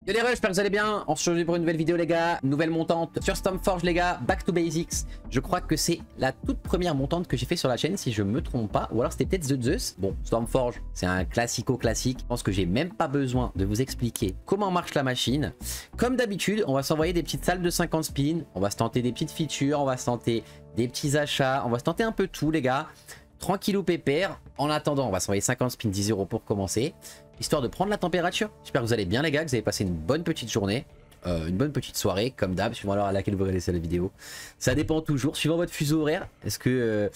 Yo les rushs, j'espère que vous allez bien. On se retrouve pour une nouvelle vidéo les gars, nouvelle montante sur Stormforge les gars, back to basics. Je crois que c'est la toute première montante que j'ai fait sur la chaîne si je me trompe pas, ou alors c'était peut-être The Zeus. Bon, Stormforge, c'est un classico classique. Je pense que j'ai même pas besoin de vous expliquer comment marche la machine. Comme d'habitude, on va s'envoyer des petites salles de 50 spins, on va se tenter des petites features, on va se tenter des petits achats, on va se tenter un peu tout les gars. Tranquillou pépère. En attendant, on va s'envoyer 50 spins 10 € pour commencer. Histoire de prendre la température. J'espère que vous allez bien les gars, que vous avez passé une bonne petite journée. Une bonne petite soirée, comme d'hab, suivant l'heure à laquelle vous regardez la vidéo. Ça dépend toujours, suivant votre fuseau horaire. Est-ce que...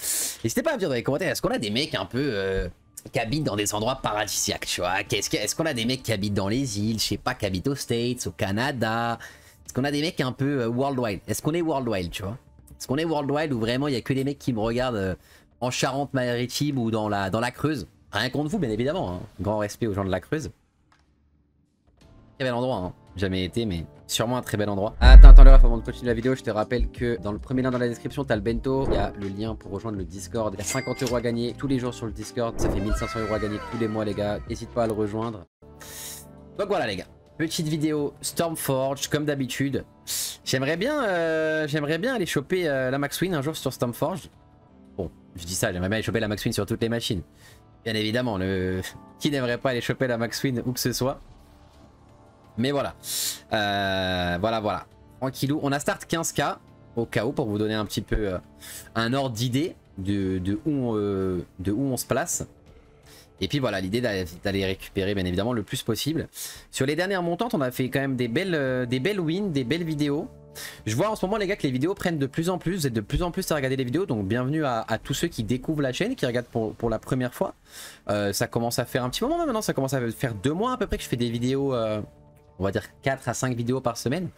N'hésitez pas à me dire dans les commentaires, est-ce qu'on a des mecs un peu... qui habitent dans des endroits paradisiaques, tu vois? Est-ce qu'on a des mecs qui habitent dans les îles, je sais pas, qui habitent aux States, au Canada? Est-ce qu'on a des mecs un peu worldwide? Est-ce qu'on est worldwide, tu vois? Est-ce qu'on est worldwide où vraiment il y a que des mecs qui me regardent en Charente-Maritime ou dans la Creuse? Rien contre vous, bien évidemment. Hein. Grand respect aux gens de la Creuse. Très bel endroit, hein. Jamais été, mais sûrement un très bel endroit. Attends, le ref, avant de continuer la vidéo, je te rappelle que dans le premier lien dans la description, t'as le bento. Il y a le lien pour rejoindre le Discord. Il y a 50 € à gagner tous les jours sur le Discord. Ça fait 1500 € à gagner tous les mois, les gars. N'hésite pas à le rejoindre. Donc voilà, les gars. Petite vidéo Stormforge, comme d'habitude. J'aimerais bien aller choper la Max Win un jour sur Stormforge. Bon, je dis ça, j'aimerais bien aller choper la Max Win sur toutes les machines. Bien évidemment, qui n'aimerait pas aller choper la Max Win où que ce soit. Mais voilà. Voilà. Tranquillou. On a start 15K au cas où pour vous donner un petit peu un ordre d'idée de où on se place. Et puis voilà, l'idée d'aller récupérer bien évidemment le plus possible. Sur les dernières montantes, on a fait quand même des belles wins, des belles vidéos. Je vois en ce moment les gars que les vidéos prennent de plus en plus, vous êtes de plus en plus à regarder les vidéos, donc bienvenue à tous ceux qui découvrent la chaîne, qui regardent pour la première fois. Ça commence à faire un petit moment maintenant, ça commence à faire 2 mois à peu près que je fais des vidéos, on va dire 4 à 5 vidéos par semaine.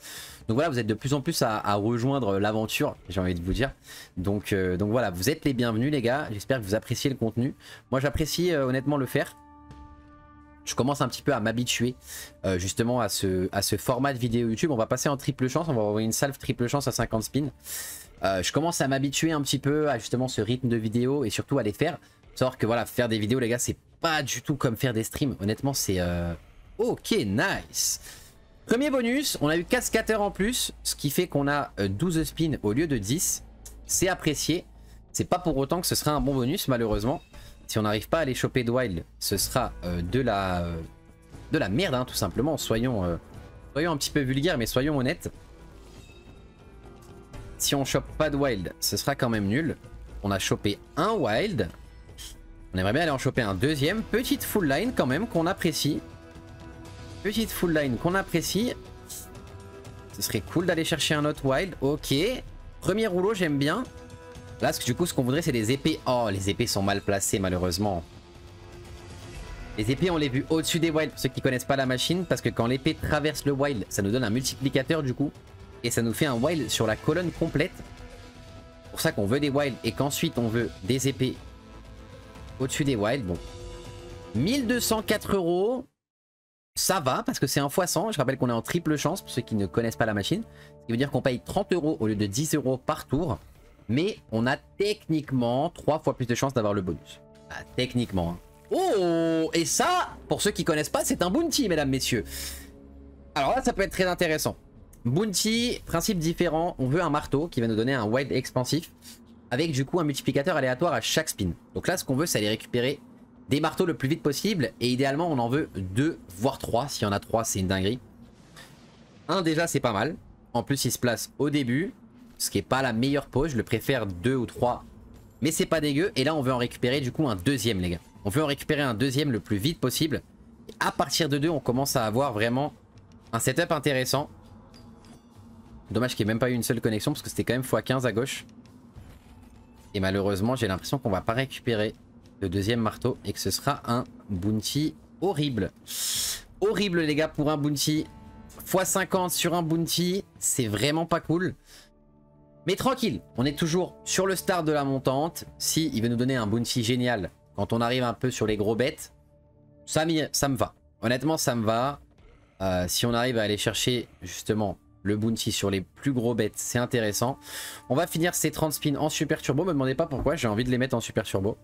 Donc voilà, vous êtes de plus en plus à rejoindre l'aventure, j'ai envie de vous dire. Donc voilà, vous êtes les bienvenus les gars, j'espère que vous appréciez le contenu. Moi j'apprécie honnêtement le faire. Je commence un petit peu à m'habituer justement à ce format de vidéo YouTube. On va passer en triple chance, on va envoyer une salve triple chance à 50 spins. Je commence à m'habituer un petit peu à justement ce rythme de vidéo et surtout à les faire. Savoir que voilà, faire des vidéos les gars, c'est pas du tout comme faire des streams. Honnêtement, c'est... Ok, nice. Premier bonus, on a eu 4 scatters en plus, ce qui fait qu'on a 12 spins au lieu de 10. C'est apprécié. C'est pas pour autant que ce sera un bon bonus malheureusement. Si on n'arrive pas à les choper de wild, ce sera de la merde, hein, tout simplement. Soyons un petit peu vulgaires, mais soyons honnêtes. Si on chope pas de wild, ce sera quand même nul. On a chopé un wild. On aimerait bien aller en choper un deuxième. Petite full line quand même qu'on apprécie. Petite full line qu'on apprécie. Ce serait cool d'aller chercher un autre wild. Ok. Premier rouleau, j'aime bien. Là, du coup, ce qu'on voudrait, c'est des épées. Oh, les épées sont mal placées, malheureusement. Les épées, on les vu au-dessus des wilds, pour ceux qui connaissent pas la machine. Parce que quand l'épée traverse le wild, ça nous donne un multiplicateur, du coup. Et ça nous fait un wild sur la colonne complète. C'est pour ça qu'on veut des wilds et qu'ensuite, on veut des épées au-dessus des wilds. Bon. 1204 €. Ça va, parce que c'est un x100. Je rappelle qu'on est en triple chance, pour ceux qui ne connaissent pas la machine. Ce qui veut dire qu'on paye 30 € au lieu de 10 € par tour. Mais on a techniquement 3 fois plus de chances d'avoir le bonus. Ah, techniquement. Hein. Oh, et ça, pour ceux qui connaissent pas, c'est un bounty, mesdames, messieurs. Alors là, ça peut être très intéressant. Bounty, principe différent. On veut un marteau qui va nous donner un wild expansif. Avec du coup un multiplicateur aléatoire à chaque spin. Donc là, ce qu'on veut, c'est aller récupérer des marteaux le plus vite possible. Et idéalement, on en veut 2, voire 3. S'il y en a 3, c'est une dinguerie. Un, déjà, c'est pas mal. En plus, il se place au début. Ce qui n'est pas la meilleure pose, je le préfère 2 ou 3. Mais c'est pas dégueu. Et là, on veut en récupérer du coup un deuxième, les gars. On veut en récupérer un deuxième le plus vite possible. Et à partir de 2, on commence à avoir vraiment un setup intéressant. Dommage qu'il n'y ait même pas eu une seule connexion parce que c'était quand même x15 à gauche. Et malheureusement, j'ai l'impression qu'on va pas récupérer le deuxième marteau et que ce sera un bounty horrible. Horrible, les gars, pour un bounty. x50 sur un bounty, c'est vraiment pas cool. Mais tranquille, on est toujours sur le start de la montante. Si il veut nous donner un bounty génial quand on arrive un peu sur les gros bêtes, ça me va. Honnêtement, ça me va. Si on arrive à aller chercher justement le bounty sur les plus gros bêtes, c'est intéressant. On va finir ces 30 spins en super turbo. Me demandez pas pourquoi, j'ai envie de les mettre en super turbo.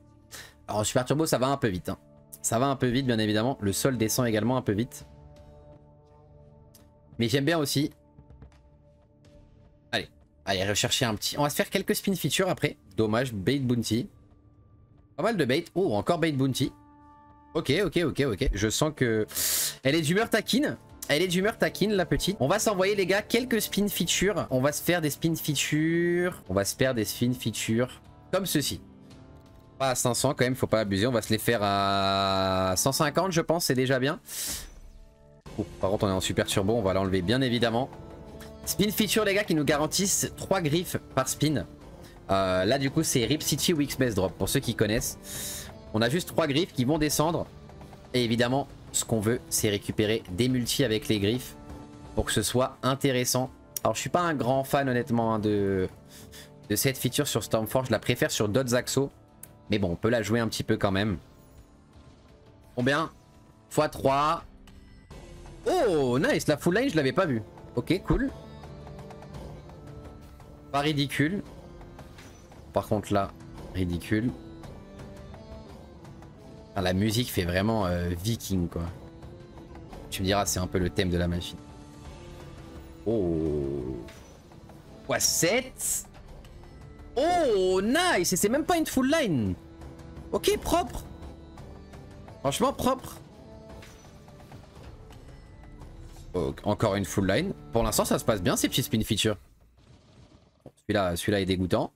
Alors en super turbo, ça va un peu vite. Hein. Ça va un peu vite, bien évidemment. Le sol descend également un peu vite. Mais j'aime bien aussi. Allez, allez, rechercher un petit... On va se faire quelques spin features après. Dommage, bait bounty. Pas mal de bait. Oh, encore bait bounty. Ok, ok, ok, ok. Je sens que... Elle est d'humeur taquine. Elle est d'humeur taquine, la petite. On va s'envoyer, les gars, quelques spin features. On va se faire des spin features. On va se faire des spin features comme ceci. Pas à 500 quand même, faut pas abuser. On va se les faire à 150, je pense, c'est déjà bien. Oh, par contre, on est en super turbo, on va l'enlever bien évidemment. Spin feature, les gars, qui nous garantissent 3 griffes par spin. Là, du coup, c'est Rip City ou X-Base Drop, pour ceux qui connaissent. On a juste 3 griffes qui vont descendre. Et évidemment, ce qu'on veut, c'est récupérer des multis avec les griffes pour que ce soit intéressant. Alors, je suis pas un grand fan, honnêtement, hein, de cette feature sur Stormforge. Je la préfère sur d'autres axos. Mais bon, on peut la jouer un petit peu quand même. Combien? x3. Oh, nice. La full line, je l'avais pas vue. Ok, cool. Pas ridicule. Par contre, là, ridicule. Ah, la musique fait vraiment viking, quoi. Tu me diras, c'est un peu le thème de la machine. Oh. x7. Oh, nice. Et c'est même pas une full line. Ok, propre. Franchement, propre. Oh, encore une full line. Pour l'instant, ça se passe bien, ces petits spin features. Bon, celui-là est dégoûtant.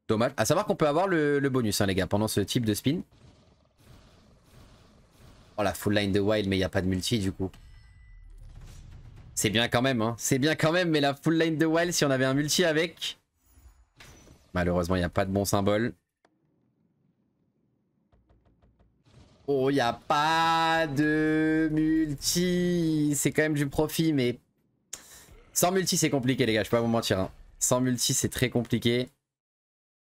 Dommage. À savoir qu'on peut avoir le bonus, hein, les gars, pendant ce type de spin. Oh, la full line de wild, mais il n'y a pas de multi, du coup. C'est bien quand même, hein. C'est bien quand même, mais la full line de wild, si on avait un multi avec... Malheureusement, il n'y a pas de bon symbole. Oh, il n'y a pas de multi. C'est quand même du profit, mais... Sans multi, c'est compliqué, les gars. Je peux pas vous mentir, hein. Sans multi, c'est très compliqué.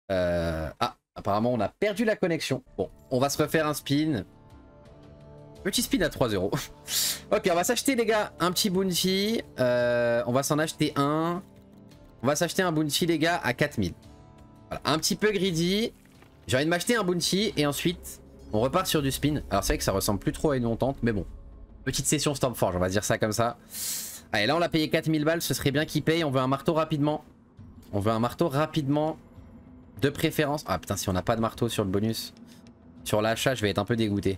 Ah, apparemment, on a perdu la connexion. Bon, on va se refaire un spin. Petit spin à 3 €. Ok, on va s'acheter, les gars, un petit bounty. On va s'en acheter un. On va s'acheter un bounty, les gars, à 4000. Voilà, un petit peu greedy. J'ai envie de m'acheter un bounty et ensuite, on repart sur du spin. Alors, c'est vrai que ça ressemble plus trop à une montante, mais bon. Petite session Stormforge, on va dire ça comme ça. Allez, là, on l'a payé 4000 balles. Ce serait bien qu'il paye. On veut un marteau rapidement. On veut un marteau rapidement. De préférence. Ah putain, si on n'a pas de marteau sur le bonus. Sur l'achat, je vais être un peu dégoûté.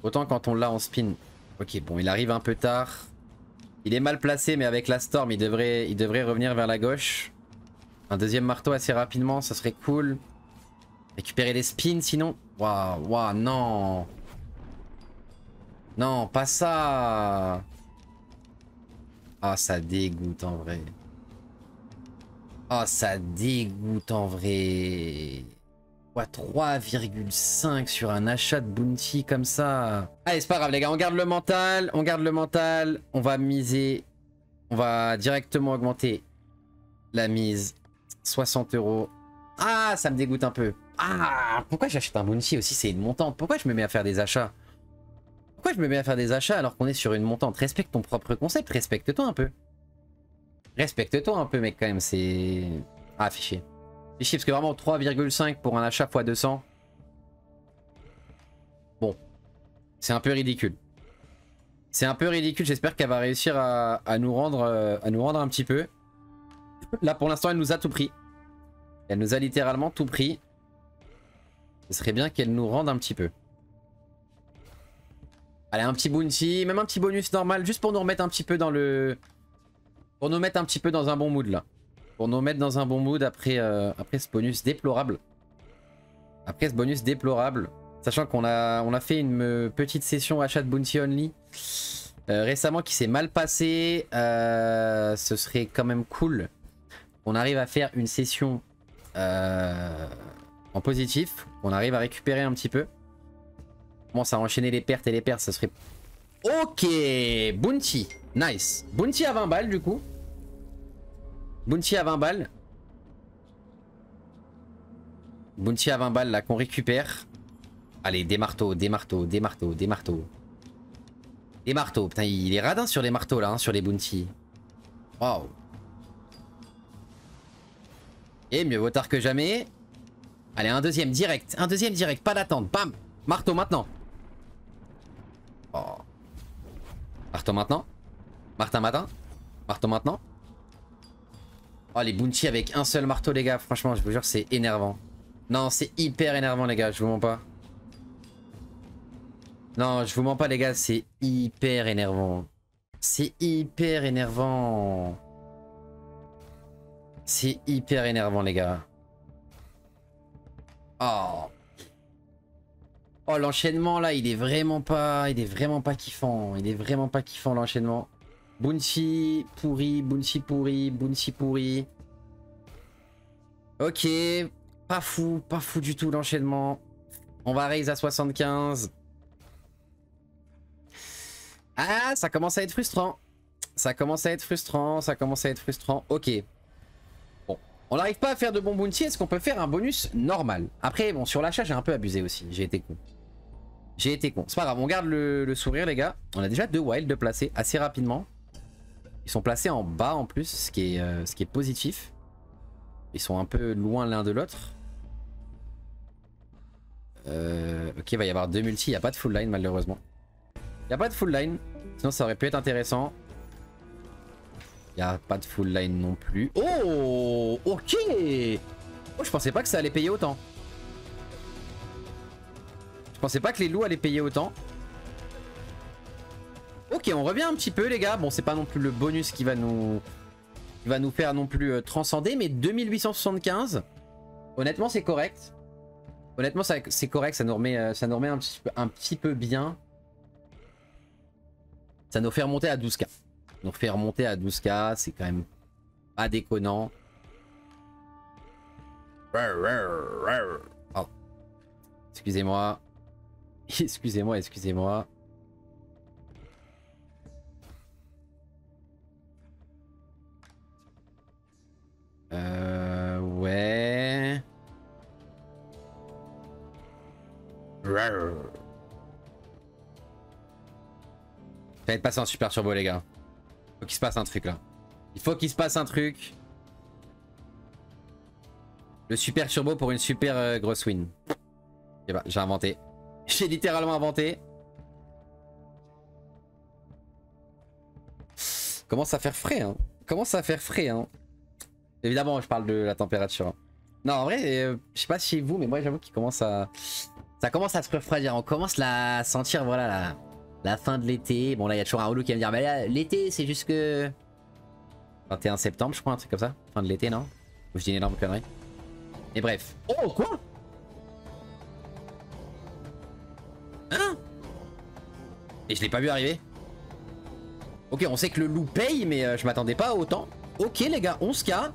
Autant quand on l'a en spin. Ok, bon, il arrive un peu tard. Il est mal placé, mais avec la storm, il devrait revenir vers la gauche. Un deuxième marteau assez rapidement, ça serait cool. Récupérer les spins sinon. Waouh, waouh, non. Non, pas ça. Ah, ça dégoûte en vrai. Ah, ça dégoûte en vrai. 3,5 sur un achat de bounty comme ça. Allez, c'est pas grave, les gars. On garde le mental. On garde le mental. On va miser. On va directement augmenter la mise. 60 €. Ah, ça me dégoûte un peu. Ah, pourquoi j'achète un bounty aussi? C'est une montante. Pourquoi je me mets à faire des achats? Pourquoi je me mets à faire des achats alors qu'on est sur une montante? Respecte ton propre concept. Respecte-toi un peu. Respecte-toi un peu, mec, quand même. C'est... Ah, fichier. Fichier, parce que vraiment 3,5 pour un achat x 200. Bon. C'est un peu ridicule. C'est un peu ridicule. J'espère qu'elle va réussir à nous rendre un petit peu. Là, pour l'instant, elle nous a tout pris. Elle nous a littéralement tout pris. Ce serait bien qu'elle nous rende un petit peu. Allez, un petit bounty. Même un petit bonus normal. Juste pour nous remettre un petit peu dans le... Pour nous mettre un petit peu dans un bon mood, là. Pour nous mettre dans un bon mood après, après ce bonus déplorable. Après ce bonus déplorable. Sachant qu'on a fait une petite session achat de bounty only. Récemment qui s'est mal passé. Ce serait quand même cool. On arrive à faire une session en positif. On arrive à récupérer un petit peu. On commence à enchaîner les pertes et les pertes. Ça serait... Ok, bounty. Nice. Bounty à 20 balles du coup. Bounty à 20 balles. Bounty à 20 balles là qu'on récupère. Allez, des marteaux, des marteaux, des marteaux, des marteaux. Des marteaux. Putain, il est radin sur les marteaux là, hein, sur les bounty. Waouh. Et mieux vaut tard que jamais. Allez, un deuxième direct. Un deuxième direct, pas d'attente. Bam. Marteau maintenant. Oh. Marteau maintenant. Martin matin. Marteau maintenant. Oh les bounty avec un seul marteau les gars. Franchement je vous jure c'est énervant. Non c'est hyper énervant les gars. Je vous mens pas. Non je vous mens pas les gars. C'est hyper énervant. C'est hyper énervant. C'est hyper énervant les gars. Oh. Oh l'enchaînement là il est vraiment pas kiffant. Il est vraiment pas kiffant l'enchaînement. Bounty pourri, bounty pourri, bounty pourri. Ok, pas fou du tout l'enchaînement. On va raise à 75. Ah ça commence à être frustrant. Ça commence à être frustrant, ça commence à être frustrant. Ok. Bon, on n'arrive pas à faire de bons bounty. Est-ce qu'on peut faire un bonus normal? Après bon sur l'achat j'ai un peu abusé aussi. J'ai été con. J'ai été con. C'est pas grave, on garde le sourire les gars. On a déjà 2 wilds de placer assez rapidement. Ils sont placés en bas en plus, ce qui est positif. Ils sont un peu loin l'un de l'autre. Ok, il va y avoir 2 multi. Il n'y a pas de full line malheureusement. Il n'y a pas de full line. Sinon ça aurait pu être intéressant. Il n'y a pas de full line non plus. Oh, ok. Oh, je pensais pas que ça allait payer autant. Je pensais pas que les loups allaient payer autant. Ok, on revient un petit peu les gars. Bon, c'est pas non plus le bonus qui va nous faire non plus transcender. Mais 2875, honnêtement c'est correct. Honnêtement c'est correct, ça nous remet un petit peu bien. Ça nous fait remonter à 12K. Nous fait remonter à 12K, c'est quand même pas déconnant. Oh. Excusez-moi. Excusez-moi, excusez-moi. Ouais. Ça va être passé en super turbo les gars. Faut qu'il se passe un truc là. Il faut qu'il se passe un truc. Le super turbo pour une super grosse win. Et bah, j'ai inventé. J'ai littéralement inventé. Commence à faire frais hein. Commence à faire frais hein. Évidemment je parle de la température. Non en vrai je sais pas chez vous mais moi j'avoue qu'il commence à... Ça commence à se refroidir. On commence à sentir voilà la fin de l'été. Bon là il y a toujours un relou qui va me dire mais l'été c'est jusque 21 septembre je crois, un truc comme ça. Fin de l'été non? Ou je dis une énorme connerie. Et bref. Oh quoi? Hein? Et je l'ai pas vu arriver. Ok on sait que le loup paye mais je m'attendais pas à autant. Ok les gars 11K.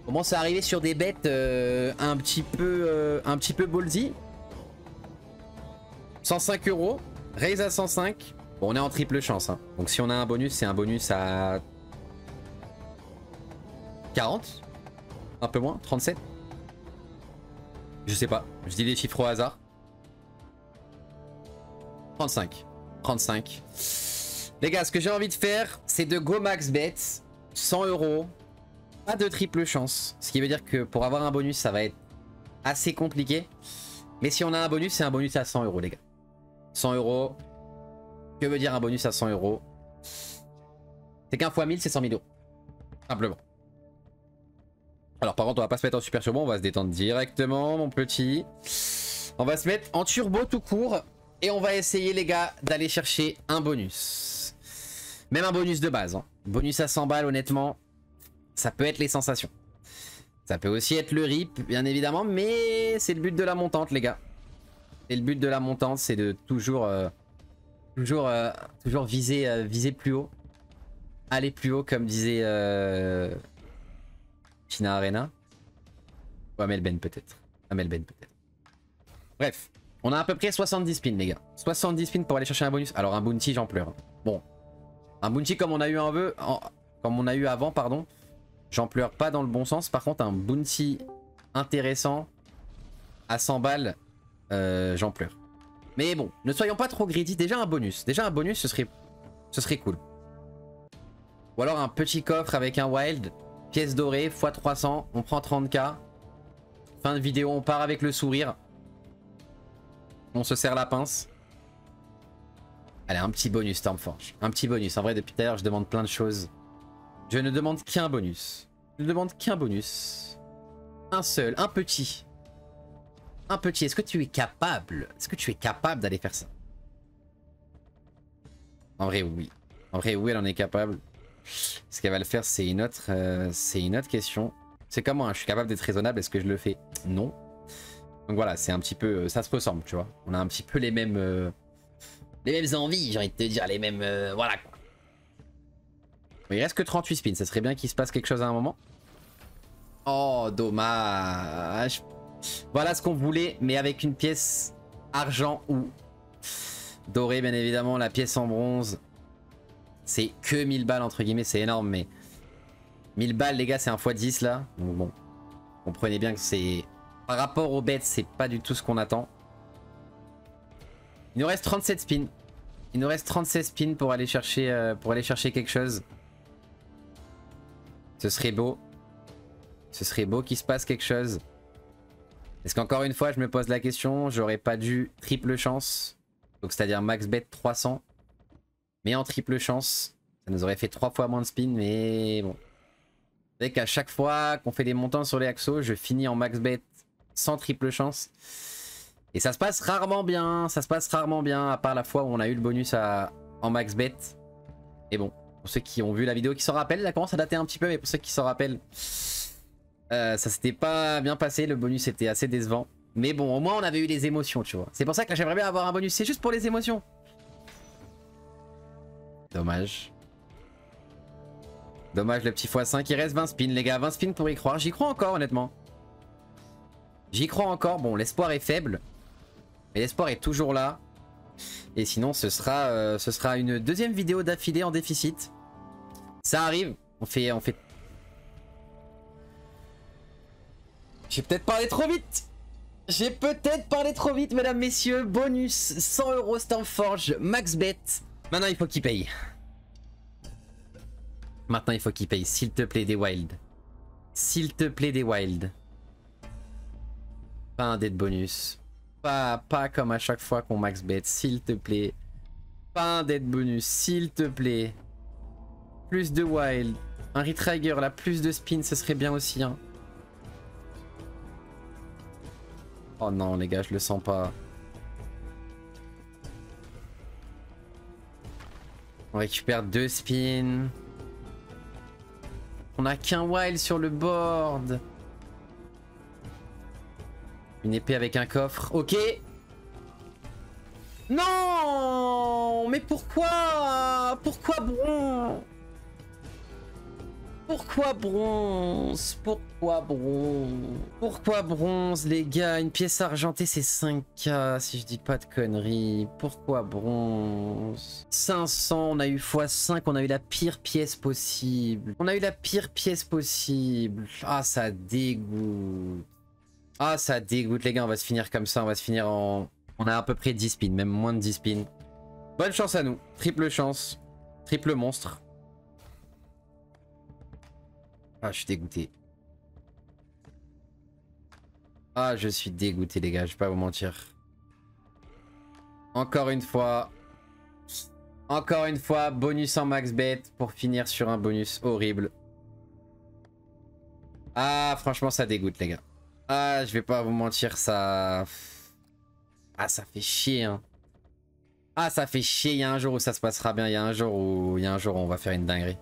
On commence à arriver sur des bêtes un petit peu ballsy. 105 €. Raise à 105. Bon, on est en triple chance. Hein. Donc si on a un bonus, c'est un bonus à 40. Un peu moins. 37. Je sais pas. Je dis des chiffres au hasard. 35. 35. Les gars, ce que j'ai envie de faire, c'est de go max bet. 100 €. Pas de triple chance. Ce qui veut dire que pour avoir un bonus, ça va être assez compliqué. Mais si on a un bonus, c'est un bonus à 100 € les gars. 100 €. Que veut dire un bonus à 100 €? C'est qu'un fois 1000, c'est 100 000 €. Simplement. Alors par contre, on va pas se mettre en super turbo. On va se détendre directement, mon petit. On va se mettre en turbo tout court. Et on va essayer, les gars, d'aller chercher un bonus. Même un bonus de base. Hein. Bonus à 100 balles, honnêtement. Ça peut être les sensations. Ça peut aussi être le rip, bien évidemment, mais c'est le but de la montante, les gars. Et le but de la montante, c'est de toujours viser plus haut. Aller plus haut, comme disait China Arena. Ou Amelben peut-être. Amelben peut-être. Bref, on a à peu près 70 spins, les gars. 70 spins pour aller chercher un bonus. Alors un bounty, j'en pleure. Bon, un bounty comme on a eu comme on a eu avant, pardon. J'en pleure pas dans le bon sens. Par contre, un bounty intéressant à 100 balles, j'en pleure. Mais bon, ne soyons pas trop greedy. Déjà un bonus. Déjà un bonus, ce serait cool. Ou alors un petit coffre avec un wild. Pièce dorée, x 300. On prend 30K. Fin de vidéo, on part avec le sourire. On se serre la pince. Allez, un petit bonus Stormforge. Un petit bonus. En vrai, depuis tout à l'heure, je demande plein de choses. Je ne demande qu'un bonus. Je ne demande qu'un bonus. Un seul, un petit. Un petit. Est-ce que tu es capable? Est-ce que tu es capable d'aller faire ça? En vrai, oui. En vrai, oui, elle en est capable. Ce qu'elle va le faire, c'est une autre question. C'est comme moi, hein, je suis capable d'être raisonnable. Est-ce que je le fais? Non. Donc voilà, c'est un petit peu... ça se ressemble, tu vois. On a un petit peu les mêmes envies, j'ai envie de te dire. Les mêmes... voilà, quoi. Il reste que 38 spins. Ça serait bien qu'il se passe quelque chose à un moment. Oh, dommage. Voilà ce qu'on voulait, mais avec une pièce argent ou dorée, bien évidemment. La pièce en bronze, c'est que 1000 balles, entre guillemets. C'est énorme, mais 1000 balles, les gars, c'est un x10, là. Donc bon, comprenez bien que c'est... Par rapport aux bêtes, c'est pas du tout ce qu'on attend. Il nous reste 37 spins. Il nous reste 36 spins pour aller chercher quelque chose. Ce serait beau. Ce serait beau qu'il se passe quelque chose. Est-ce qu'encore une fois, je me pose la question, j'aurais pas dû triple chance. Donc c'est-à-dire max bet 300. Mais en triple chance, ça nous aurait fait 3 fois moins de spin, mais bon. Vous savez qu'à chaque fois qu'on fait des montants sur les Axos, je finis en max bet sans triple chance. Et ça se passe rarement bien, ça se passe rarement bien, à part la fois où on a eu le bonus en max bet. Et bon, pour ceux qui ont vu la vidéo qui s'en rappellent, ça commence à dater un petit peu, mais pour ceux qui s'en rappellent, ça s'était pas bien passé, le bonus était assez décevant. Mais bon, au moins on avait eu les émotions, tu vois. C'est pour ça que j'aimerais bien avoir un bonus, c'est juste pour les émotions. Dommage. Dommage le petit x5, il reste 20 spins les gars, 20 spins pour y croire. J'y crois encore honnêtement. J'y crois encore, bon l'espoir est faible. Mais l'espoir est toujours là. Et sinon ce sera une deuxième vidéo d'affilée en déficit. Ça arrive, on fait... J'ai peut-être parlé trop vite. J'ai peut-être parlé trop vite mesdames, messieurs. Bonus 100 € Stormforge, max bet. Maintenant il faut qu'il paye. Maintenant il faut qu'il paye, s'il te plaît des wilds. S'il te plaît des wilds. Pas un dé de bonus. Pas comme à chaque fois qu'on max bet, s'il te plaît. Pas un dé de bonus, s'il te plaît. Plus de wild. Un retrigger là, plus de spin, ce serait bien aussi. Hein. Oh non les gars, je le sens pas. On récupère 2 spins. On a qu'un wild sur le board. Une épée avec un coffre. Ok. Non. Mais pourquoi? Pourquoi bronze? Pourquoi bronze? Pourquoi bronze? Pourquoi bronze les gars? Une pièce argentée c'est 5K si je dis pas de conneries. Pourquoi bronze? 500, on a eu x5, on a eu la pire pièce possible. On a eu la pire pièce possible. Ah ça dégoûte. Ah ça dégoûte les gars, on va se finir comme ça, on va se finir en... On a à peu près 10 spins, même moins de 10 spins. Bonne chance à nous, triple chance, triple monstre. Ah je suis dégoûté. Ah je suis dégoûté les gars, je vais pas vous mentir. Encore une fois, bonus en max bet pour finir sur un bonus horrible. Ah franchement ça dégoûte les gars. Ah, je vais pas vous mentir, ça... Ah, ça fait chier, hein. Ah, ça fait chier. Il y a un jour où ça se passera bien. Il y a un jour où on va faire une dinguerie.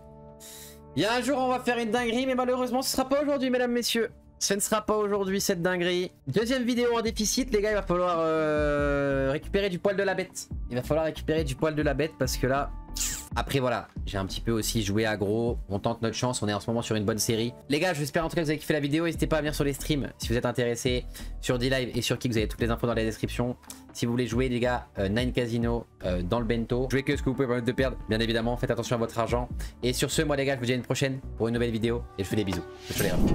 Il y a un jour où on va faire une dinguerie, mais malheureusement, ce sera pas aujourd'hui, mesdames, messieurs. Ce ne sera pas aujourd'hui, cette dinguerie. Deuxième vidéo en déficit, les gars. Il va falloir récupérer du poil de la bête. Il va falloir récupérer du poil de la bête parce que là... Après voilà, j'ai un petit peu aussi joué aggro, on tente notre chance, on est en ce moment sur une bonne série. Les gars, j'espère en tout cas que vous avez kiffé la vidéo, n'hésitez pas à venir sur les streams si vous êtes intéressés, sur D-Live et sur Kick, vous avez toutes les infos dans la description. Si vous voulez jouer les gars, 9 Casino dans le bento, jouez que ce que vous pouvez permettre de perdre, bien évidemment, faites attention à votre argent. Et sur ce, moi les gars, je vous dis à une prochaine pour une nouvelle vidéo et je vous fais des bisous. Je vous les refs.